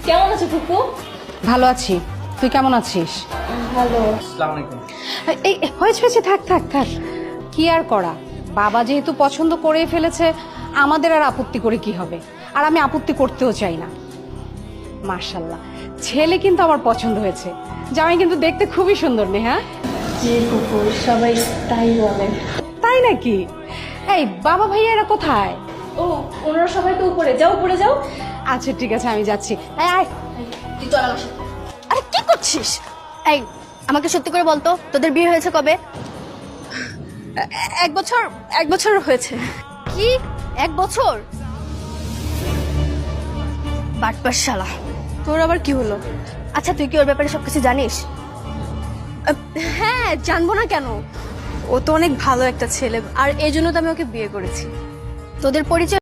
কেমন আছো ফুপু? ভালো আছি, তুই কেমন আছিস? ভালো। আসসালামু আলাইকুম। এই হয়েছে হয়েছে, থাক থাক থাক। কি আর করা, বাবা যেহেতু পছন্দ করেই ফেলেছে, আমাদের আর আপত্তি করে কি হবে? আর আমি আপত্তি করতেও চাই না। মাশাআল্লাহ, ছেলে কিন্তু আমার পছন্দ হয়েছে। জামাই কিন্তু দেখতে খুবই সুন্দর, নেহা। জি ফুপু, সবাই তাই বলে। তাই নাকি? এই বাবা ভাইয়া এরা কোথায়? ও, ওনারা সবাই তো উপরে। যাও, উপরে যাও। আচ্ছা ঠিক আছে, আমি যাচ্ছি। এই, আয়। তুই চল আমার সাথে। আরে কি করছিস? এই, আমাকে সত্যি করে বলতো, তোদের বিয়ে হয়েছে কবে? 1 বছর হয়েছে। কি 1 বছর? বাটপার শালা। তোর আবার কি হলো? আচ্ছা, তুই কি ওর ব্যাপারে সবকিছু জানিস? হ্যাঁ, জানবো না কেন? ও তো অনেক ভালো একটা ছেলে, আর এই জন্য তো আমি ওকে বিয়ে করেছি। তোদের পরিচয়